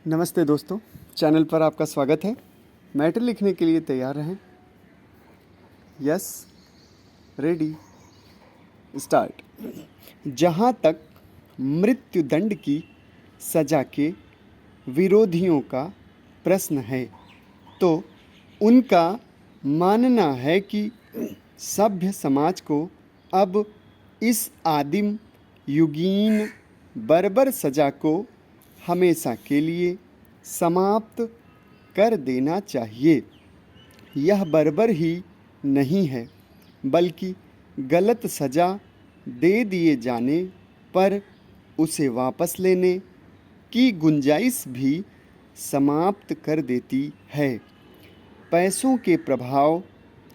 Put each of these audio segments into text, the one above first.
नमस्ते दोस्तों, चैनल पर आपका स्वागत है। मैटर लिखने के लिए तैयार रहें। Yes, ready, start. जहाँ तक मृत्युदंड की सज़ा के विरोधियों का प्रश्न है, तो उनका मानना है कि सभ्य समाज को अब इस आदिम युगीन बर्बर सज़ा को हमेशा के लिए समाप्त कर देना चाहिए। यह बर्बर ही नहीं है, बल्कि गलत सज़ा दे दिए जाने पर उसे वापस लेने की गुंजाइश भी समाप्त कर देती है। पैसों के प्रभाव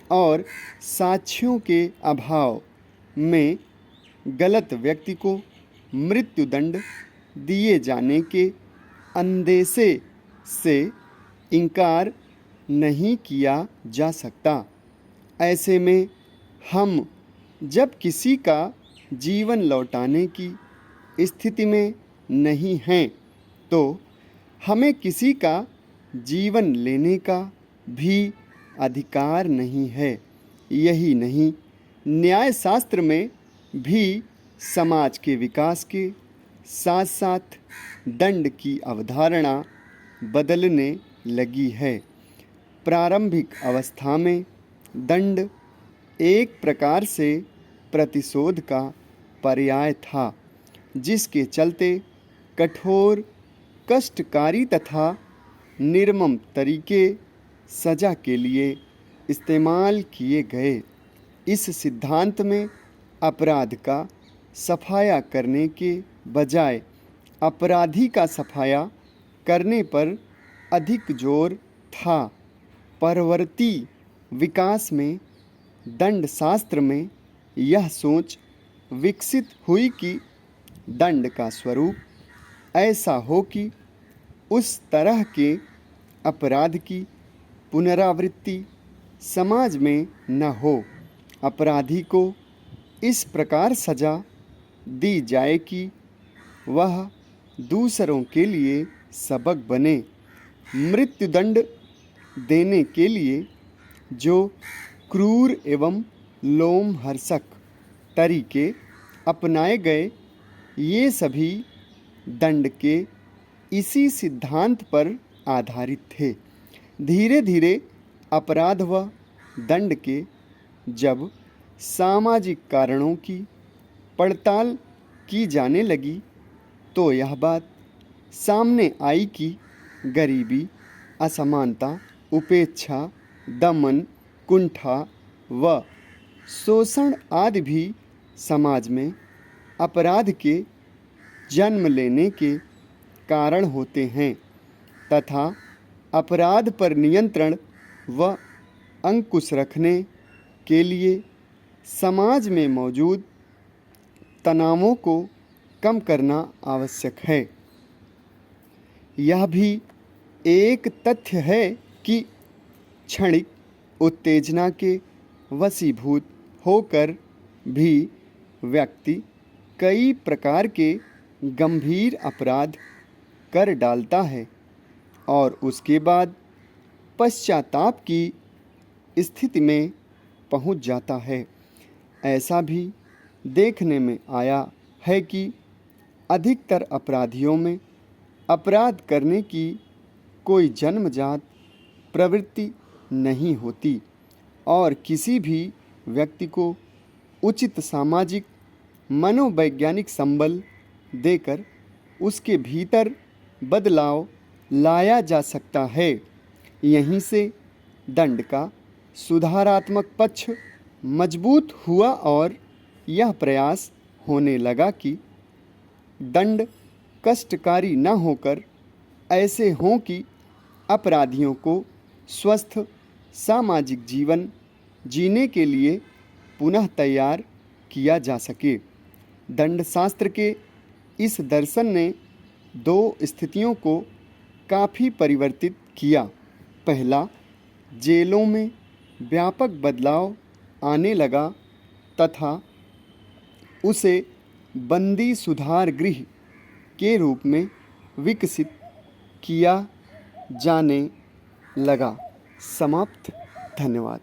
और साक्ष्यों के अभाव में गलत व्यक्ति को मृत्युदंड दिए जाने के अंदेशे से इनकार नहीं किया जा सकता। ऐसे में हम जब किसी का जीवन लौटाने की स्थिति में नहीं हैं, तो हमें किसी का जीवन लेने का भी अधिकार नहीं है। यही नहीं, न्यायशास्त्र में भी समाज के विकास के साथ साथ दंड की अवधारणा बदलने लगी है। प्रारंभिक अवस्था में दंड एक प्रकार से प्रतिशोध का पर्याय था, जिसके चलते कठोर, कष्टकारी तथा निर्मम तरीके सज़ा के लिए इस्तेमाल किए गए। इस सिद्धांत में अपराध का सफाया करने के बजाय अपराधी का सफाया करने पर अधिक जोर था। परवर्ती विकास में दंड शास्त्र में यह सोच विकसित हुई कि दंड का स्वरूप ऐसा हो कि उस तरह के अपराध की पुनरावृत्ति समाज में न हो। अपराधी को इस प्रकार सज़ा दी जाए कि वह दूसरों के लिए सबक बने। मृत्युदंड देने के लिए जो क्रूर एवं लोमहर्षक तरीके अपनाए गए, ये सभी दंड के इसी सिद्धांत पर आधारित थे। धीरे धीरे अपराध व दंड के जब सामाजिक कारणों की पड़ताल की जाने लगी, तो यह बात सामने आई कि गरीबी, असमानता, उपेक्षा, दमन, कुंठा व शोषण आदि भी समाज में अपराध के जन्म लेने के कारण होते हैं तथा अपराध पर नियंत्रण व अंकुश रखने के लिए समाज में मौजूद तनावों को कम करना आवश्यक है। यह भी एक तथ्य है कि क्षणिक उत्तेजना के वशीभूत होकर भी व्यक्ति कई प्रकार के गंभीर अपराध कर डालता है और उसके बाद पश्चाताप की स्थिति में पहुंच जाता है। ऐसा भी देखने में आया है कि अधिकतर अपराधियों में अपराध करने की कोई जन्मजात प्रवृत्ति नहीं होती और किसी भी व्यक्ति को उचित सामाजिक मनोवैज्ञानिक संबल देकर उसके भीतर बदलाव लाया जा सकता है। यहीं से दंड का सुधारात्मक पक्ष मजबूत हुआ और यह प्रयास होने लगा कि दंड कष्टकारी न होकर ऐसे हों कि अपराधियों को स्वस्थ सामाजिक जीवन जीने के लिए पुनः तैयार किया जा सके। दंड शास्त्र के इस दर्शन ने दो स्थितियों को काफ़ी परिवर्तित किया। पहला, जेलों में व्यापक बदलाव आने लगा तथा उसे बंदी सुधार गृह के रूप में विकसित किया जाने लगा। समाप्त। धन्यवाद।